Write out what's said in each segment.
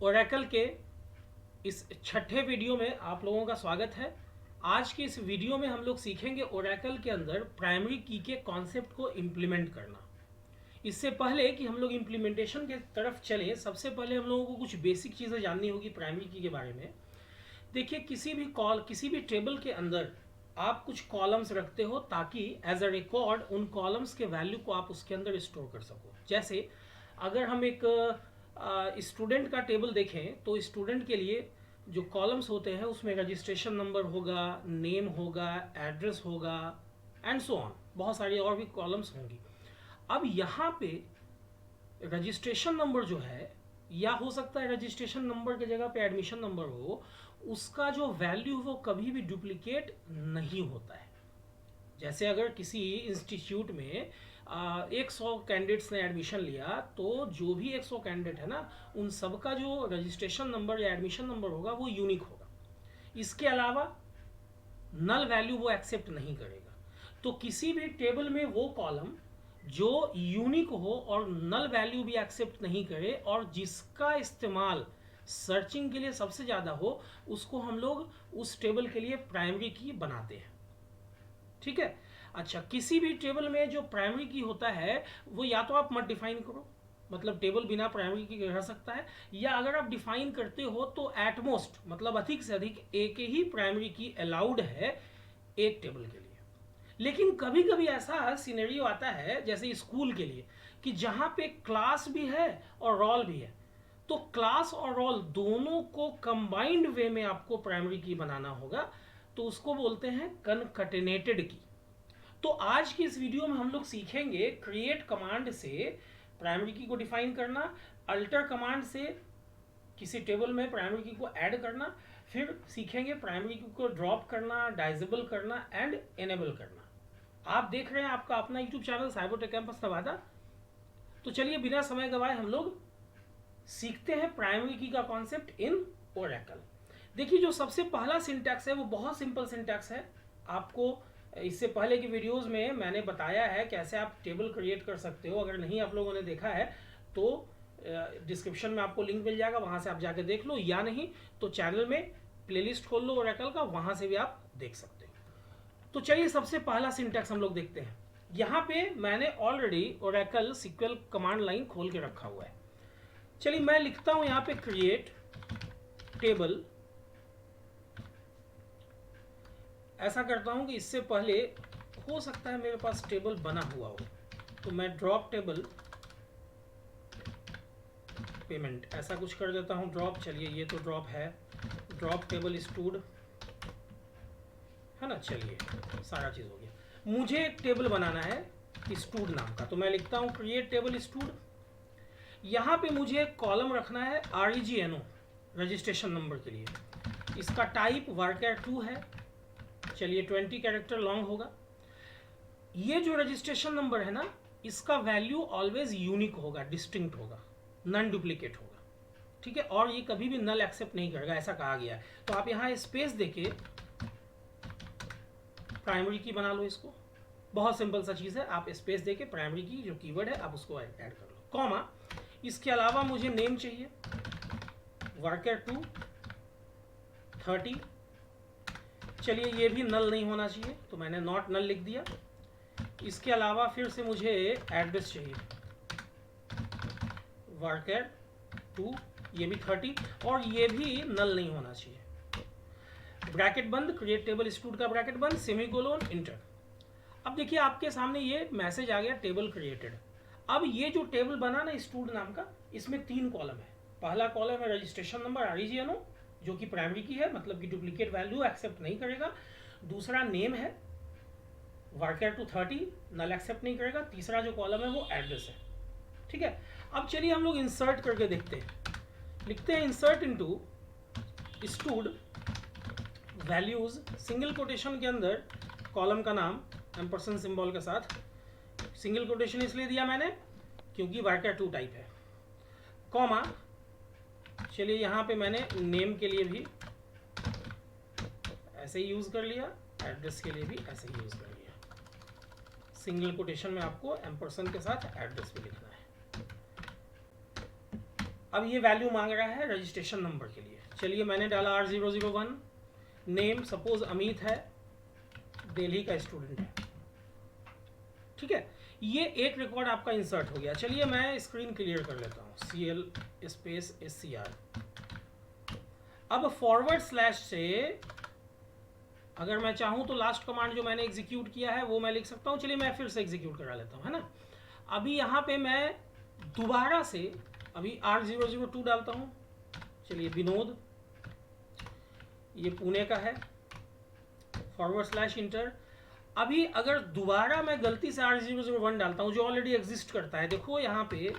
Oracle के इस छठे वीडियो में आप लोगों का स्वागत है। आज की इस वीडियो में हम लोग सीखेंगे ओरेकल के अंदर प्राइमरी की के कॉन्सेप्ट को इम्प्लीमेंट करना। इससे पहले कि हम लोग इम्प्लीमेंटेशन के तरफ चलें, सबसे पहले हम लोगों को कुछ बेसिक चीज़ें जाननी होगी प्राइमरी की के बारे में। देखिए, किसी भी टेबल के अंदर आप कुछ कॉलम्स रखते हो ताकि एज अ रिकॉर्ड उन कॉलम्स के वैल्यू को आप उसके अंदर स्टोर कर सको। जैसे अगर हम एक स्टूडेंट का टेबल देखें तो स्टूडेंट के लिए जो कॉलम्स होते हैं उसमें रजिस्ट्रेशन नंबर होगा, नेम होगा, एड्रेस होगा एंड सो ऑन, बहुत सारी और भी कॉलम्स होंगी। अब यहाँ पे रजिस्ट्रेशन नंबर जो है, या हो सकता है रजिस्ट्रेशन नंबर की जगह पे एडमिशन नंबर हो, उसका जो वैल्यू वो कभी भी डुप्लीकेट नहीं होता है। जैसे अगर किसी इंस्टीट्यूट में 100 कैंडिडेट्स ने एडमिशन लिया तो जो भी 100 कैंडिडेट है ना, उन सबका जो रजिस्ट्रेशन नंबर या एडमिशन नंबर होगा वो यूनिक होगा। इसके अलावा नल वैल्यू वो एक्सेप्ट नहीं करेगा। तो किसी भी टेबल में वो कॉलम जो यूनिक हो और नल वैल्यू भी एक्सेप्ट नहीं करे और जिसका इस्तेमाल सर्चिंग के लिए सबसे ज़्यादा हो, उसको हम लोग उस टेबल के लिए प्राइमरी की बनाते हैं। ठीक है। अच्छा, किसी भी टेबल में जो प्राइमरी की होता है वो या तो आप मत डिफाइन करो, मतलब टेबल बिना प्राइमरी की रह सकता है, या अगर आप डिफाइन करते हो तो एटमोस्ट मतलब अधिक से अधिक एक ही प्राइमरी की अलाउड है एक टेबल के लिए। लेकिन कभी कभी ऐसा सिनेरियो आता है जैसे स्कूल के लिए कि जहाँ पे क्लास भी है और रोल भी है, तो क्लास और रोल दोनों को कंबाइंड वे में आपको प्राइमरी की बनाना होगा, तो उसको बोलते हैं कनकटेनेटेड की। तो आज की इस वीडियो में हम लोग सीखेंगे क्रिएट कमांड से प्राइमरी की को डिफाइन करना, अल्टर कमांड से किसी टेबल में प्राइमरी की को ऐड करना, फिर सीखेंगे प्राइमरी की को ड्रॉप करना, डाइजेबल करना एंड एनेबल करना। आप देख रहे हैं आपका अपना YouTube channel Cybertech campus Nawada. तो चलिए बिना समय गवाए हम लोग सीखते हैं प्राइमरी की का कॉन्सेप्ट इन ओरेकल। देखिए, जो सबसे पहला सिंटैक्स है वो बहुत सिंपल सिंटैक्स है। आपको इससे पहले की वीडियोस में मैंने बताया है कैसे आप टेबल क्रिएट कर सकते हो। अगर नहीं आप लोगों ने देखा है तो डिस्क्रिप्शन में आपको लिंक मिल जाएगा, वहां से आप जाके देख लो, या नहीं तो चैनल में प्लेलिस्ट खोल लो ओरेकल का, वहां से भी आप देख सकते हो। तो चलिए सबसे पहला सिंटैक्स हम लोग देखते हैं। यहाँ पे मैंने already Oracle SQL command line खोल के रखा हुआ है। चलिए मैं लिखता हूं यहाँ पे क्रिएट टेबल। ऐसा करता हूं कि इससे पहले हो सकता है मेरे पास टेबल बना हुआ हो, तो मैं ड्रॉप टेबल पेमेंट ऐसा कुछ कर देता हूं। ड्रॉप, चलिए ये तो ड्रॉप है, ड्रॉप टेबल स्टूड है ना। चलिए सारा चीज हो गया। मुझे एक टेबल बनाना है स्टूड नाम का, तो मैं लिखता हूं क्रिएट टेबल स्टूड। यहाँ पे मुझे एक कॉलम रखना है REGNO रजिस्ट्रेशन नंबर के लिए। इसका टाइप varchar2 है। चलिए 20 कैरेक्टर लॉन्ग होगा। ये जो रजिस्ट्रेशन नंबर है ना, इसका वैल्यू ऑलवेज यूनिक होगा, डिस्टिंक्ट होगा, नॉन डुप्लीकेट होगा। ठीक है, और ये कभी भी नल एक्सेप्ट नहीं करेगा, ऐसा कहा गया है। तो आप यहाँ स्पेस देके प्राइमरी की बना लो इसको। बहुत सिंपल सा चीज़ है, आप स्पेस देके प्राइमरी की जो कीवर्ड है आप उसको ऐड कर लो, कॉमा। इसके अलावा मुझे नेम चाहिए varchar2 30। चलिए ये भी नल नहीं होना चाहिए, तो मैंने नॉट नल लिख दिया। इसके अलावा फिर से मुझे एड्रेस चाहिए varchar2, ये भी 30, और ये भी नल नहीं होना चाहिए। ब्रैकेट बंद, क्रिएट टेबल स्टूड का ब्रैकेट बंद, सेमीकोलन, इंटर। अब देखिए आपके सामने ये मैसेज आ गया टेबल क्रिएटेड। अब ये जो टेबल बना ना स्टूड नाम का, इसमें 3 कॉलम है। पहला कॉलम है रजिस्ट्रेशन नंबर REGNO जो कि प्राइमरी की है, मतलब कि डुप्लीकेट वैल्यू एक्सेप्ट नहीं करेगा। दूसरा नेम है varchar2 30, नल एक्सेप्ट नहीं करेगा। तीसरा जो कॉलम है वो एड्रेस है। ठीक है, अब चलिए हम लोग इंसर्ट करके देखते हैं। लिखते हैं insert into stood values, single quotation के अंदर कॉलम का नाम एम्परसेंड सिंबल के साथ। सिंगल कोटेशन इसलिए दिया मैंने क्योंकि varchar2 टाइप है, कॉमा। चलिए यहाँ पे मैंने नेम के लिए भी ऐसे ही यूज कर लिया, एड्रेस के लिए भी ऐसे ही यूज कर लिया। सिंगल कोटेशन में आपको एम्परसेंड के साथ एड्रेस भी लिखना है। अब ये वैल्यू मांग रहा है रजिस्ट्रेशन नंबर के लिए। चलिए मैंने डाला R001, नेम सपोज अमित है, दिल्ली का स्टूडेंट है। ठीक है, ये एक रिकॉर्ड आपका इंसर्ट हो गया। चलिए मैं स्क्रीन क्लियर कर लेता हूँ, CL स्पेस SCR। अब फॉरवर्ड स्लैश से अगर मैं चाहूँ तो लास्ट कमांड जो मैंने एग्जीक्यूट किया है वो मैं लिख सकता हूँ। चलिए मैं फिर से एग्जीक्यूट करा लेता हूँ, है ना। अभी यहाँ पे मैं दोबारा से अभी R002 डालता हूँ। चलिए विनोद, ये पुणे का है, फॉरवर्ड स्लैश इंटर। अभी अगर दोबारा मैं गलती से R001 डालता हूँ जो ऑलरेडी एग्जिस्ट करता है, देखो यहाँ पे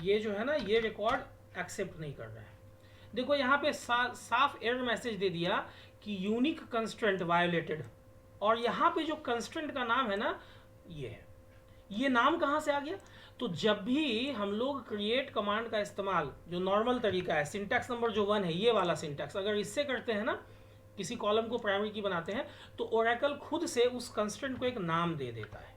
ये जो है ना, ये रिकॉर्ड एक्सेप्ट नहीं कर रहा है। देखो यहाँ पे साफ एरर मैसेज दे दिया कि यूनिक कंस्ट्रेंट वायोलेटेड। और यहाँ पे जो कंस्ट्रेंट का नाम है ना, ये है। ये नाम कहाँ से आ गया? तो जब भी हम लोग क्रिएट कमांड का इस्तेमाल, जो नॉर्मल तरीका है, सिंटैक्स नंबर जो 1 है, ये वाला सिंटैक्स, अगर इससे करते हैं ना, किसी कॉलम को प्राइमरी की बनाते हैं, तो ओरेकल खुद से उस कंस्ट्रेंट को एक नाम दे देता है।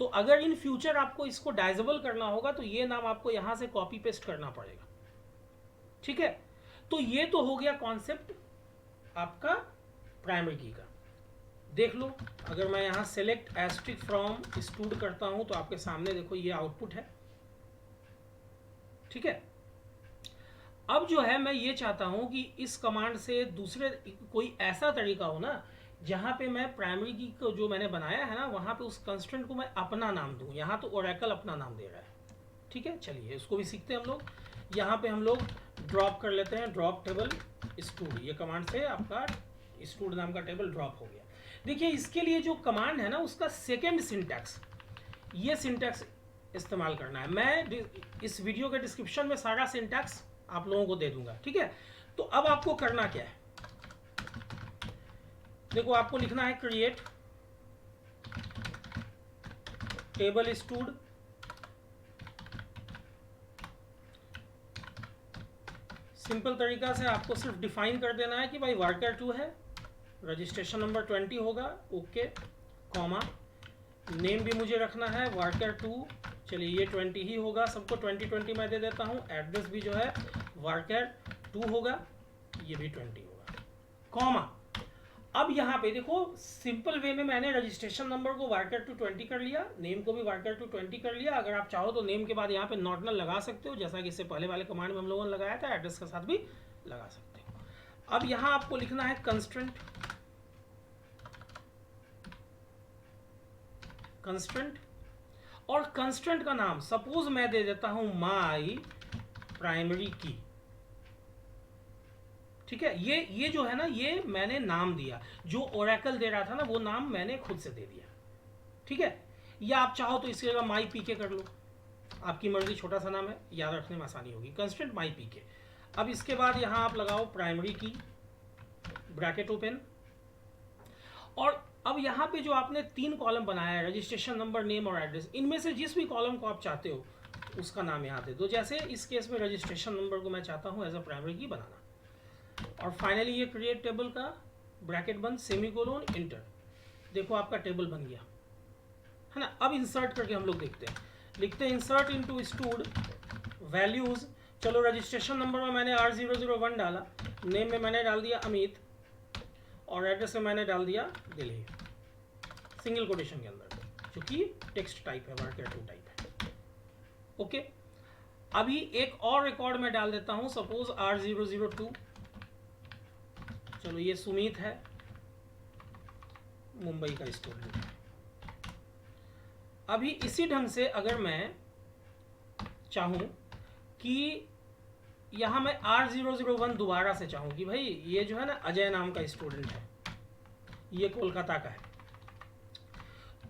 तो अगर इन फ्यूचर आपको इसको डाइजेबल करना होगा तो ये नाम आपको यहाँ से कॉपी पेस्ट करना पड़ेगा। ठीक है, तो ये तो हो गया कॉन्सेप्ट आपका प्राइमरी की का। देख लो, अगर मैं यहाँ सेलेक्ट एस्ट्रिक फ्रॉम स्टूड करता हूँ तो आपके सामने देखो ये आउटपुट है। ठीक है, अब जो है मैं ये चाहता हूँ कि इस कमांड से दूसरे कोई ऐसा तरीका हो ना जहाँ पे मैं प्राइमरी की को जो मैंने बनाया है ना, वहाँ पे उस कंस्ट्रेंट को मैं अपना नाम दूँ। यहाँ तो ओरेकल अपना नाम दे रहा है। ठीक है, चलिए इसको भी सीखते हैं हम लोग। यहाँ पे हम लोग ड्रॉप कर लेते हैं, ड्रॉप टेबल स्टूड। ये कमांड से आपका स्टूड नाम का टेबल ड्रॉप हो गया। देखिए इसके लिए जो कमांड है ना, उसका सेकेंड सिंटैक्स, ये सिंटैक्स इस्तेमाल करना है। मैं इस वीडियो के डिस्क्रिप्शन में सारा सिंटैक्स आप लोगों को दे दूंगा। ठीक है, तो अब आपको करना क्या है, देखो आपको लिखना है क्रिएट टेबल स्टूड सिंपल तरीका से आपको सिर्फ डिफाइन कर देना है कि भाई वर्कर 2 है, रजिस्ट्रेशन नंबर 20 होगा, ओके, कॉमा, नेम भी मुझे रखना है वर्कर 2। चलिए ये 20 ही होगा, सबको 20 मैं दे देता हूँ। एड्रेस भी जो है वर्कर 2 होगा, ये भी 20 होगा, कॉमा। अब यहाँ पे देखो सिंपल वे में मैंने रजिस्ट्रेशन नंबर को वर्कर 2 20 कर लिया, नेम को भी वर्कर 2 20 कर लिया। अगर आप चाहो तो नेम के बाद यहाँ पे नॉट नल लगा सकते हो, जैसा कि इससे पहले वाले कमांड में हम लोगों ने लगाया था। एड्रेस के साथ भी लगा सकते हो। अब यहाँ आपको लिखना है कंस्ट्रेंट, कंस्ट्रेंट, और कंस्ट्रेंट का नाम सपोज मैं दे देता हूं माई प्राइमरी की। ठीक है, ये जो है ना, ये मैंने नाम दिया, जो ओरेकल दे रहा था ना वो नाम मैंने खुद से दे दिया। ठीक है, या आप चाहो तो इसकी जगह माई पीके कर लो, आपकी मर्जी, छोटा सा नाम है, याद रखने में आसानी होगी, कंस्ट्रेंट माई पीके। अब इसके बाद यहाँ आप लगाओ प्राइमरी की, ब्रैकेट ओपन, और अब यहाँ पे जो आपने 3 कॉलम बनाया है, रजिस्ट्रेशन नंबर, नेम और एड्रेस, इनमें से जिस भी कॉलम को आप चाहते हो उसका नाम यहाँ दे दो। जैसे इस केस में रजिस्ट्रेशन नंबर को मैं चाहता हूँ एज अ प्राइमरी की बनाना। और फाइनली ये क्रिएट टेबल का ब्रैकेट बंद, सेमीकोलन, इंटर। देखो आपका टेबल बन गया, है ना। अब इंसर्ट करके हम लोग देखते हैं, लिखते हैं इंसर्ट इनटू स्टूड वैल्यूज। चलो रजिस्ट्रेशन नंबर में मैंने R001 डाला, नेम में मैंने डाल दिया अमित, और एड्रेस में मैंने डाल दिया दिल्ली, सिंगल कोटेशन के अंदर, क्योंकि टेक्स्ट टाइप है, वर्कर 2 टाइप है। ओके, अभी एक और रिकॉर्ड में डाल देता हूं, सपोज R002। चलो ये सुमित है, मुंबई का स्टूडेंट है। अभी इसी ढंग से अगर मैं चाहूं कि यहां मैं R001 दोबारा से चाहूं कि भाई ये जो है ना अजय नाम का स्टूडेंट है, ये कोलकाता का है,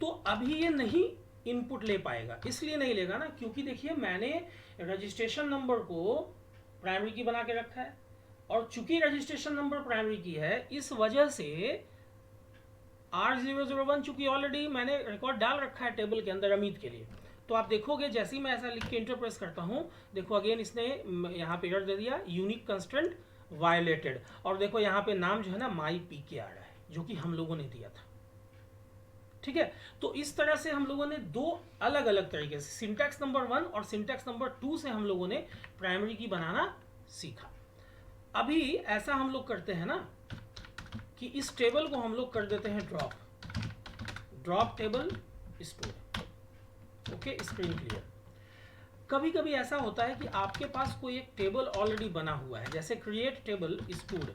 तो अभी ये नहीं इनपुट ले पाएगा। इसलिए नहीं लेगा ना क्योंकि देखिए मैंने रजिस्ट्रेशन नंबर को प्राइमरी की बना के रखा है, और चूंकि रजिस्ट्रेशन नंबर प्राइमरी की है, इस वजह से R001 चूंकि ऑलरेडी मैंने रिकॉर्ड डाल रखा है टेबल के अंदर अमित के लिए, तो आप देखोगे जैसे ही मैं ऐसा लिख के इंटर प्रेस करता हूं, देखो अगेन इसने यहाँ पे एरर दे दिया, यूनिक कंस्ट्रेंट वायलेटेड। और देखो यहाँ पे नाम जो है ना माई पीके आ रहा है, जो कि हम लोगों ने दिया था। ठीक है। तो इस तरह से हम लोगों ने दो अलग अलग तरीके से सिंटैक्स नंबर 1 और सिंटैक्स नंबर 2 से हम लोगों ने प्राइमरी की बनाना सीखा। अभी ऐसा हम लोग करते हैं ना कि इस टेबल को हम लोग कर देते हैं drop table store. Okay, screen clear. कभी कभी ऐसा होता है कि आपके पास कोई एक टेबल ऑलरेडी बना हुआ है, जैसे क्रिएट टेबल स्टूड,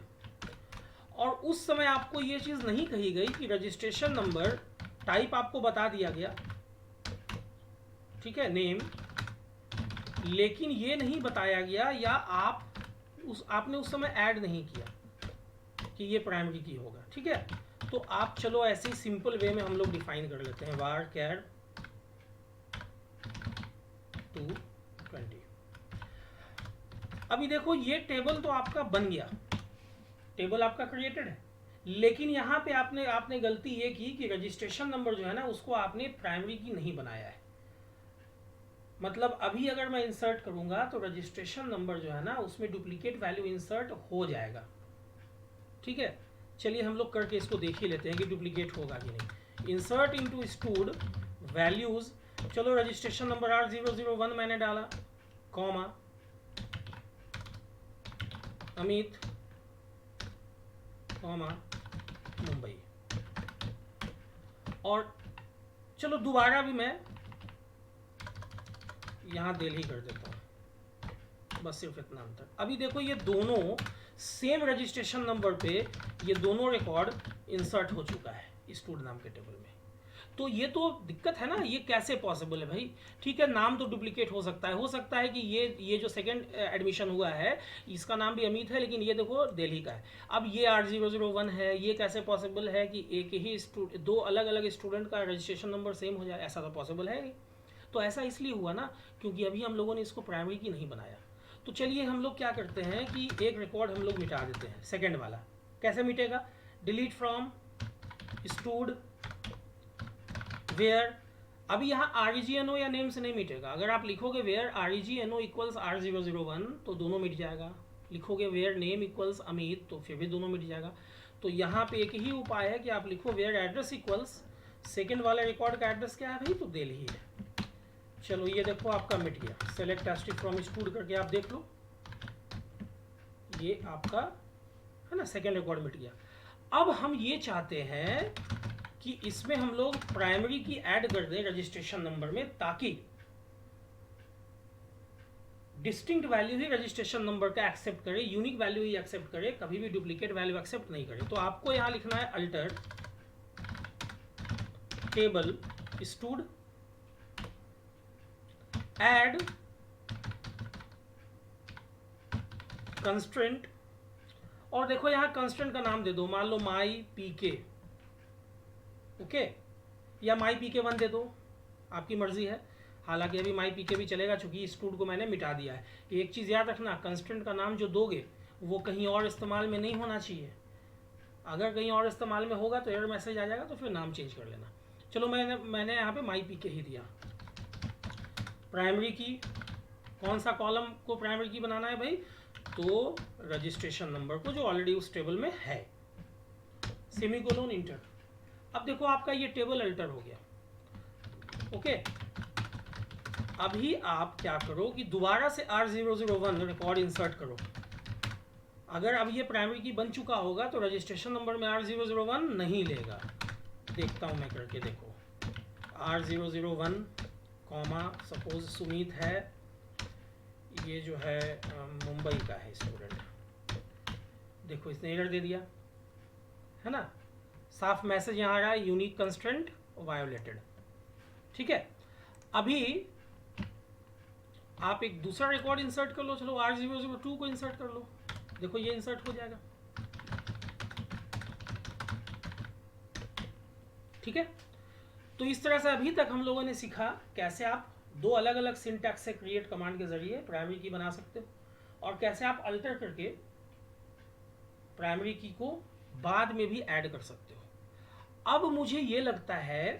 और उस समय आपको ये चीज़ नहीं कही गई कि रजिस्ट्रेशन नंबर टाइप आपको बता दिया गया, ठीक है, नेम, लेकिन ये नहीं बताया गया या आपने उस समय ऐड नहीं किया कि ये प्राइमरी की होगा, ठीक है। तो आप चलो ऐसे ही सिंपल वे में हम लोग डिफाइन कर लेते हैं var char 220। अभी देखो ये टेबल तो आपका बन गया, टेबल आपका क्रिएटेड है, लेकिन यहाँ पे आपने गलती ये की कि रजिस्ट्रेशन नंबर जो है ना उसको आपने प्राइमरी की नहीं बनाया है। मतलब अभी अगर मैं इंसर्ट करूंगा तो रजिस्ट्रेशन नंबर जो है ना उसमें डुप्लीकेट वैल्यू इंसर्ट हो जाएगा, ठीक है। चलिए हम लोग करके इसको देख ही लेते हैं कि डुप्लीकेट होगा कि नहीं। इंसर्ट इनटू स्टूड वैल्यूज, चलो रजिस्ट्रेशन नंबर R001 मैंने डाला, कॉमा अमित, कॉमा मुंबई, और चलो दोबारा भी मैं यहाँ दिल्ली कर देता हूँ, बस सिर्फ इतना अंतर। अभी देखो ये दोनों सेम रजिस्ट्रेशन नंबर पे ये दोनों रिकॉर्ड इंसर्ट हो चुका है स्टूड नाम के टेबल में। तो ये तो दिक्कत है ना, ये कैसे पॉसिबल है भाई? ठीक है, नाम तो डुप्लीकेट हो सकता है कि ये जो सेकंड एडमिशन हुआ है इसका नाम भी अमित है, लेकिन ये देखो दिल्ली का है। अब ये R001 है, ये कैसे पॉसिबल है कि एक ही दो अलग अलग स्टूडेंट का रजिस्ट्रेशन नंबर सेम हो जाए? ऐसा तो पॉसिबल है नहीं। तो ऐसा इसलिए हुआ ना क्योंकि अभी हम लोगों ने इसको प्राइमरी की नहीं बनाया। तो चलिए हम लोग क्या करते हैं कि एक रिकॉर्ड हम लोग मिटा देते हैं, सेकंड वाला। कैसे मिटेगा? डिलीट फ्रॉम स्टूड वेयर, अभी यहाँ REGNO या नेम से नहीं मिटेगा। अगर आप लिखोगे वेयर REGNO इक्वल्स R001 तो दोनों मिट जाएगा, लिखोगे वेयर नेम इक्वल्स अमित तो फिर भी दोनों मिट जाएगा। तो यहाँ पे एक ही उपाय है कि आप लिखो वेयर एड्रेस इक्वल्स, सेकेंड वाले रिकॉर्ड का एड्रेस क्या है भाई? तो दिल्ली है। चलो ये देखो आपका मिट गया। सेलेक्ट एस्ट्रिक फ्रॉम स्टूड करके आप देख लो, ये आपका है ना सेकेंड रिकॉर्ड मिट गया। अब हम ये चाहते हैं कि इसमें हम लोग प्राइमरी की ऐड कर दें रजिस्ट्रेशन नंबर में, ताकि डिस्टिंक्ट वैल्यू ही रजिस्ट्रेशन नंबर का एक्सेप्ट करे, यूनिक वैल्यू ही एक्सेप्ट करे, कभी भी डुप्लीकेट वैल्यू एक्सेप्ट नहीं करे। तो आपको यहां लिखना है alter table stood add constraint, और देखो यहां कंस्ट्रेंट का नाम दे दो, मान लो माई पीके, ओके, या माई pk1 दे दो, आपकी मर्जी है। हालांकि अभी माई pk भी चलेगा चूंकि स्टूड को मैंने मिटा दिया है। एक चीज़ याद रखना, कंस्टेंट का नाम जो दोगे वो कहीं और इस्तेमाल में नहीं होना चाहिए। अगर कहीं और इस्तेमाल में होगा तो एरर मैसेज आ जाएगा, तो फिर नाम चेंज कर लेना। चलो मैंने यहाँ पे माई pk ही दिया। प्राइमरी की, कौन सा कॉलम को प्राइमरी की बनाना है भाई? तो रजिस्ट्रेशन नंबर को जो ऑलरेडी उस टेबल में है, सेमीकोलन इंटर। अब देखो आपका ये टेबल अल्टर हो गया, ओके। अभी आप क्या करो कि दोबारा से R001 रिकॉर्ड इंसर्ट करो। अगर अब ये प्राइमरी की बन चुका होगा तो रजिस्ट्रेशन नंबर में R001 नहीं लेगा। देखता हूं मैं करके, देखो R001 कॉमा सपोज सुमित है, ये जो है मुंबई का है स्टूडेंट। देखो इसने एरर दे दिया है ना, साफ मैसेज यहाँ आ रहा है, यूनिक कंस्ट्रेंट वायोलेटेड, ठीक है। अभी आप एक दूसरा रिकॉर्ड इंसर्ट कर लो, चलो R002 को इंसर्ट कर लो, देखो ये इंसर्ट हो जाएगा, ठीक है। तो इस तरह से अभी तक हम लोगों ने सीखा कैसे आप दो अलग अलग सिंटैक्स से क्रिएट कमांड के जरिए प्राइमरी की बना सकते हो, और कैसे आप अल्टर करके प्राइमरी की को बाद में भी ऐड कर सकते हो। अब मुझे ये लगता है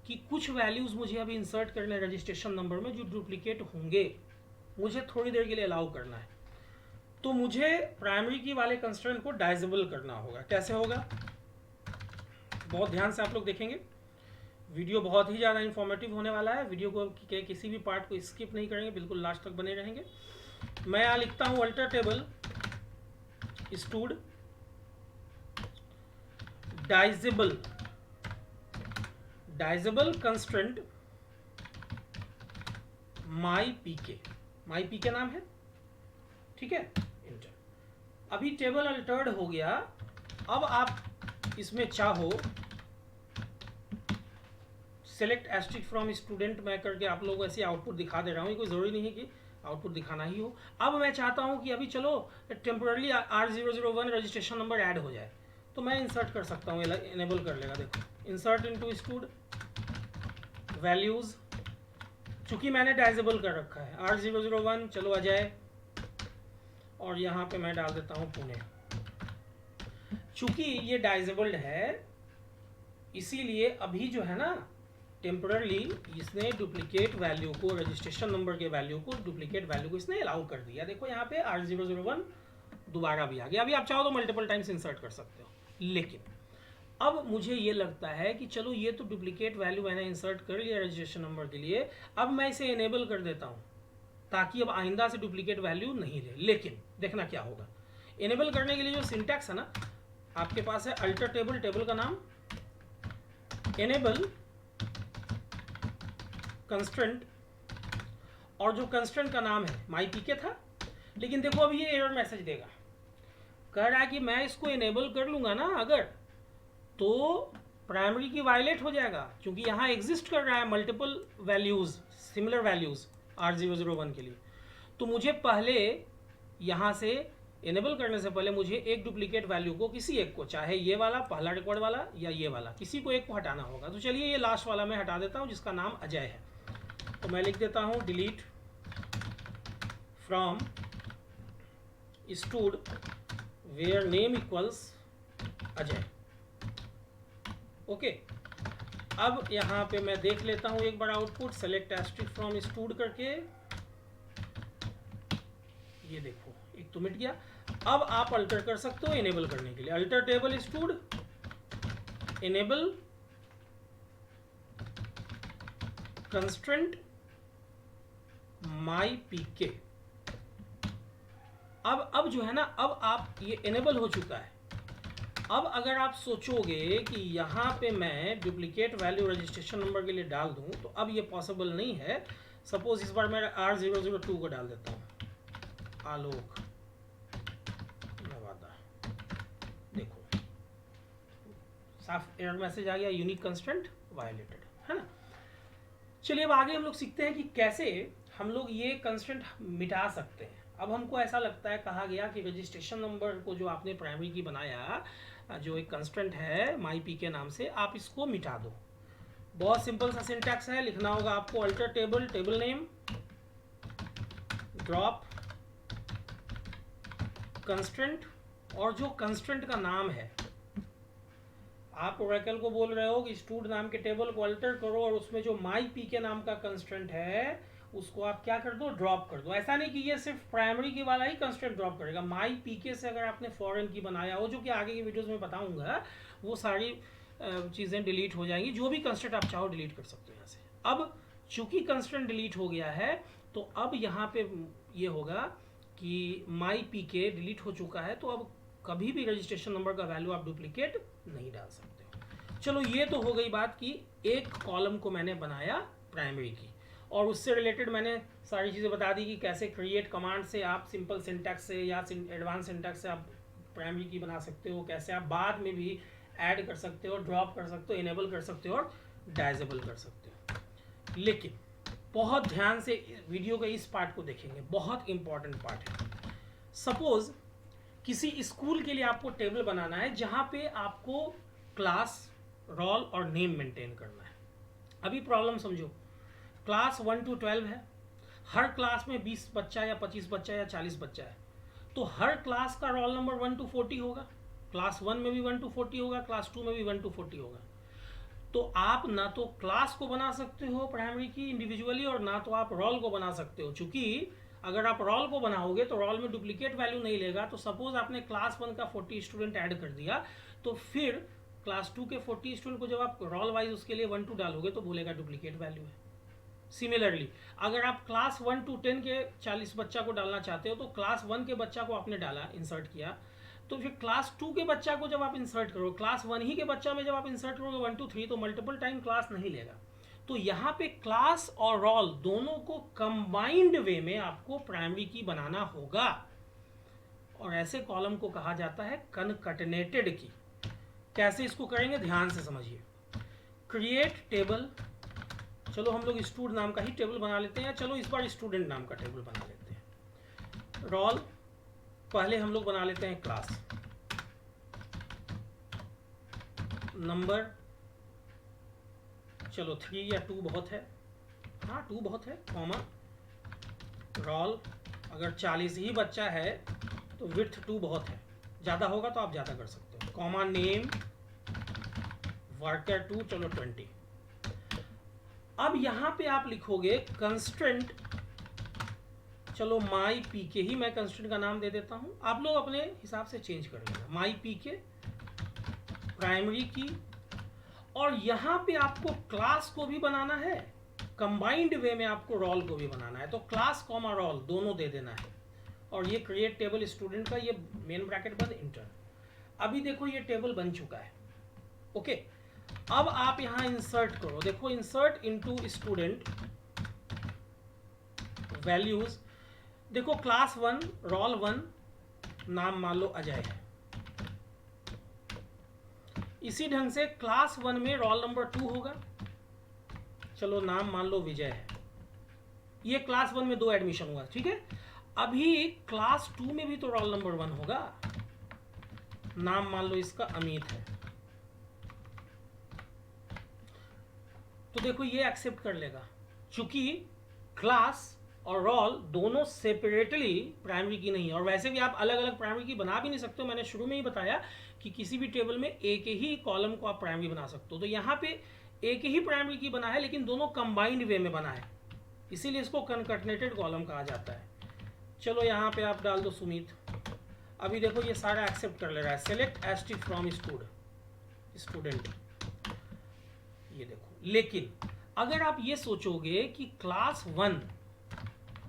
कि कुछ वैल्यूज मुझे अभी इंसर्ट करने रजिस्ट्रेशन नंबर में जो डुप्लीकेट होंगे, मुझे थोड़ी देर के लिए अलाउ करना है। तो मुझे प्राइमरी की वाले कंस्ट्रेंट को डाइजेबल करना होगा। कैसे होगा? बहुत ध्यान से आप लोग देखेंगे। वीडियो बहुत ही ज़्यादा इन्फॉर्मेटिव होने वाला है। वीडियो को के किसी भी पार्ट को स्किप नहीं करेंगे, बिल्कुल लास्ट तक बने रहेंगे। मैं यहाँ लिखता हूँ alter table stood digestible constraint my पीके नाम है, ठीक है, इंटर। अभी टेबल अल्टर्ड हो गया। अब आप इसमें चाहो सेलेक्ट एस्ट्रिक फ्रॉम स्टूडेंट मैं करके आप लोगों को ऐसे आउटपुट दिखा दे रहा हूँ, कोई ज़रूरी नहीं है कि आउटपुट दिखाना ही हो। अब मैं चाहता हूँ कि अभी चलो temporarily R001 registration number add हो जाए, तो मैं इंसर्ट कर सकता हूँ, इनेबल कर लेगा। देखो इंसर्ट इनटू स्टूड वैल्यूज़, चूँकि मैंने डाइजेबल कर रखा है R001, चलो अजय, और यहाँ पे मैं डाल देता हूँ पुणे। चूँकि ये डाइजेबल्ड है इसीलिए अभी जो है ना टेम्परली इसने डुप्लीकेट वैल्यू को, रजिस्ट्रेशन नंबर के वैल्यू को, डुप्लीकेट वैल्यू को इसने अलाउ कर दिया। देखो यहाँ पे R001 दोबारा भी आ गया। अभी आप चाहो तो मल्टीपल टाइम्स इंसर्ट कर सकते हो, लेकिन अब मुझे ये लगता है कि चलो ये तो डुप्लीकेट वैल्यू मैंने इंसर्ट कर लिया रजिस्ट्रेशन नंबर के लिए, अब मैं इसे इनेबल कर देता हूँ ताकि अब आइंदा से डुप्लीकेट वैल्यू नहीं रहे। लेकिन देखना क्या होगा, इनेबल करने के लिए जो सिंटैक्स है ना आपके पास है अल्टर टेबल, टेबल का नाम, इनेबल कंस्ट्रेंट, और जो कंस्ट्रेंट का नाम है माई पीके था। लेकिन देखो अब ये एरर मैसेज देगा, कह रहा है कि मैं इसको इनेबल कर लूँगा ना अगर, तो प्राइमरी की वायलेट हो जाएगा, क्योंकि यहाँ एग्जिस्ट कर रहा है multiple values, similar values R001 के लिए। तो मुझे पहले यहाँ से इनेबल करने से पहले मुझे एक डुप्लीकेट वैल्यू को, किसी एक को, चाहे ये वाला पहला रिकॉर्ड वाला या ये वाला, किसी को एक को हटाना होगा। तो चलिए ये लास्ट वाला मैं हटा देता हूँ जिसका नाम अजय है। तो मैं लिख देता हूँ delete from stud where name equals Ajay. Okay, अब यहाँ पे मैं देख लेता हूँ एक बार output, select asterisk from stud करके, ये देखो एक तो मिट गया। अब आप अल्टर कर सकते हो इनेबल करने के लिए, alter table stud enable constraint my PK. अब जो है ना, अब आप ये इनेबल हो चुका है। अब अगर आप सोचोगे कि यहाँ पे मैं डुप्लीकेट वैल्यू रजिस्ट्रेशन नंबर के लिए डाल दूँ, तो अब ये पॉसिबल नहीं है। सपोज इस बार मैं R002 को डाल देता हूँ, आलोक नवादा, देखो साफ एरर मैसेज आ गया, यूनिक कंस्ट्रेंट वायलेटेड, है ना। चलिए अब आगे हम लोग सीखते हैं कि कैसे हम लोग ये कंस्ट्रेंट मिटा सकते हैं। अब हमको ऐसा लगता है, कहा गया कि रजिस्ट्रेशन नंबर को जो आपने प्राइमरी की बनाया, जो एक कंस्ट्रेंट है माई पी के नाम से, आप इसको मिटा दो। बहुत सिंपल सा सिंटैक्स है, लिखना होगा आपको alter table, table name, drop constraint, और जो कंस्ट्रेंट का नाम है, आप ओरेकल को बोल रहे हो कि स्टूड नाम के टेबल को अल्टर करो और उसमें जो माई पी के नाम का कंस्ट्रेंट है उसको आप क्या कर दो, ड्रॉप कर दो। ऐसा नहीं कि ये सिर्फ प्राइमरी की वाला ही कंस्ट्रेंट ड्रॉप करेगा, माई पीके से अगर आपने फॉरेन की बनाया हो, जो कि आगे की वीडियोस में बताऊंगा, वो सारी चीज़ें डिलीट हो जाएंगी। जो भी कंस्ट्रेंट आप चाहो डिलीट कर सकते हो यहाँ से। अब चूंकि कंस्ट्रेंट डिलीट हो गया है, तो अब यहाँ पे ये होगा कि माई पीके डिलीट हो चुका है, तो अब कभी भी रजिस्ट्रेशन नंबर का वैल्यू आप डुप्लीकेट नहीं डाल सकते हो। चलो ये तो हो गई बात कि एक कॉलम को मैंने बनाया प्राइमरी की, और उससे रिलेटेड मैंने सारी चीज़ें बता दी कि कैसे क्रिएट कमांड से आप सिंपल सिंटैक्स से या एडवांस सिंटैक्स से आप प्राइमरी की बना सकते हो, कैसे आप बाद में भी ऐड कर सकते हो, ड्रॉप कर सकते हो, इनेबल कर सकते हो और डाइजेबल कर सकते हो। लेकिन बहुत ध्यान से वीडियो के इस पार्ट को देखेंगे, बहुत इंपॉर्टेंट पार्ट है। सपोज किसी स्कूल के लिए आपको टेबल बनाना है जहाँ पे आपको क्लास, रोल और नेम मेंटेन करना है। अभी प्रॉब्लम समझो, क्लास 1 to 12 है, हर क्लास में 20 बच्चा या 25 बच्चा या 40 बच्चा है, तो हर क्लास का रोल नंबर 1 to 40 होगा। क्लास 1 में भी 1 to 40 होगा, क्लास 2 में भी 1 to 40 होगा। तो आप ना तो क्लास को बना सकते हो प्राइमरी की इंडिविजुअली, और ना तो आप रोल को बना सकते हो। चूंकि अगर आप रोल को बनाओगे तो रोल में डुप्लीकेट वैल्यू नहीं लेगा। तो सपोज आपने क्लास 1 का 40 स्टूडेंट ऐड कर दिया, तो फिर क्लास 2 के 40 स्टूडेंट को जब आप रोल वाइज उसके लिए 1 2 डालोगे तो बोलेगा डुप्लीकेट वैल्यू है। सिमिलरली अगर आप क्लास 1 to 10 के 40 बच्चा को डालना चाहते हो तो क्लास 1 के बच्चा को आपने डाला, इंसर्ट किया, तो फिर क्लास 2 के बच्चा को जब आप इंसर्ट करोगे, क्लास 1 ही के बच्चा में जब आप इंसर्ट करोगे 1 2 3 तो मल्टीपल टाइम क्लास नहीं लेगा। तो यहाँ पे क्लास और रोल दोनों को कंबाइंड वे में आपको प्राइमरी की बनाना होगा, और ऐसे कॉलम को कहा जाता है कनकटनेटेड की। कैसे इसको करेंगे ध्यान से समझिए। क्रिएट टेबल, चलो हम लोग स्टूडेंट नाम का ही टेबल बना लेते हैं, चलो इस बार स्टूडेंट नाम का टेबल बना लेते हैं। रोल पहले हम लोग बना लेते हैं क्लास, नंबर चलो 3 या 2 बहुत है, हाँ 2 बहुत है, कॉमा रोल अगर 40 ही बच्चा है तो विड्थ 2 बहुत है, ज़्यादा होगा तो आप ज़्यादा कर सकते हो, कॉमा नेम वर्कर 2 चलो 20। अब यहाँ पे आप लिखोगे कंस्ट्रेंट, चलो माई पी के ही मैं कंस्ट्रेंट का नाम दे देता हूँ, आप लोग अपने हिसाब से चेंज कर लेना, माई पी के प्राइमरी की। और यहाँ पे आपको क्लास को भी बनाना है, कंबाइंड वे में आपको रोल को भी बनाना है, तो क्लास कॉमा रोल दोनों दे देना है। और ये क्रिएट टेबल स्टूडेंट का, ये मेन ब्रैकेट बंद इंटर। अभी देखो ये टेबल बन चुका है, ओके। अब आप यहाँ इंसर्ट करो, देखो इंसर्ट इनटू स्टूडेंट वैल्यूज, देखो क्लास 1 रोल 1 नाम मान लो अजय है, इसी ढंग से क्लास 1 में रोल नंबर 2 होगा, चलो नाम मान लो विजय है, ये क्लास 1 में 2 एडमिशन हुआ, ठीक है। अभी क्लास 2 में भी तो रोल नंबर 1 होगा, नाम मान लो इसका अमित है, तो देखो ये एक्सेप्ट कर लेगा, चूंकि क्लास और रोल दोनों सेपरेटली प्राइमरी की नहीं है। और वैसे भी आप अलग अलग प्राइमरी की बना भी नहीं सकते हो, मैंने शुरू में ही बताया कि किसी भी टेबल में एक ही कॉलम को आप प्राइमरी बना सकते हो, तो यहाँ पे एक ही प्राइमरी की बना है लेकिन दोनों कंबाइंड वे में बना है, इसीलिए इसको कनकटनेटेड कॉलम कहा जाता है। चलो यहाँ पे आप डाल दो सुमित, अभी देखो ये सारा एक्सेप्ट कर ले रहा है, सेलेक्ट एस्टिक फ्रॉम स्टूडेंट, ये देखो। लेकिन अगर आप ये सोचोगे कि क्लास 1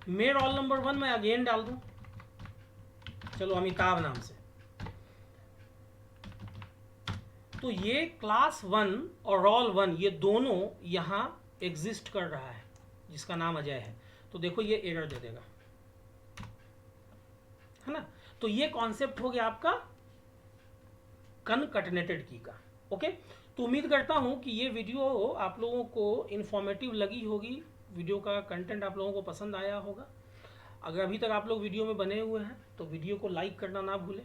में रोल नंबर 1 मैं अगेन डाल दूं, चलो अमिताभ नाम से, तो ये क्लास 1 और रोल 1 ये दोनों यहां एग्जिस्ट कर रहा है, जिसका नाम अजय है, तो देखो ये एरर दे देगा, है ना। तो ये कॉन्सेप्ट हो गया आपका कनकटनेटेड की का, ओके। तो उम्मीद करता हूं कि ये वीडियो आप लोगों को इन्फॉर्मेटिव लगी होगी, वीडियो का कंटेंट आप लोगों को पसंद आया होगा। अगर अभी तक आप लोग वीडियो में बने हुए हैं तो वीडियो को लाइक करना ना भूलें,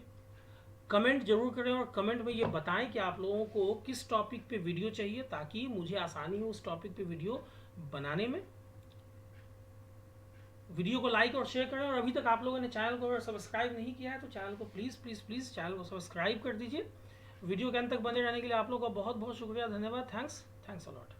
कमेंट जरूर करें, और कमेंट में ये बताएं कि आप लोगों को किस टॉपिक पे वीडियो चाहिए, ताकि मुझे आसानी हो उस टॉपिक पे वीडियो बनाने में। वीडियो को लाइक और शेयर करें, और अभी तक आप लोगों ने चैनल को अगर सब्सक्राइब नहीं किया है तो चैनल को प्लीज़ प्लीज़ प्लीज़ चैनल को सब्सक्राइब कर दीजिए। वीडियो के अंत तक बने रहने के लिए आप लोगों का बहुत बहुत शुक्रिया, धन्यवाद, थैंक्स अ लॉट।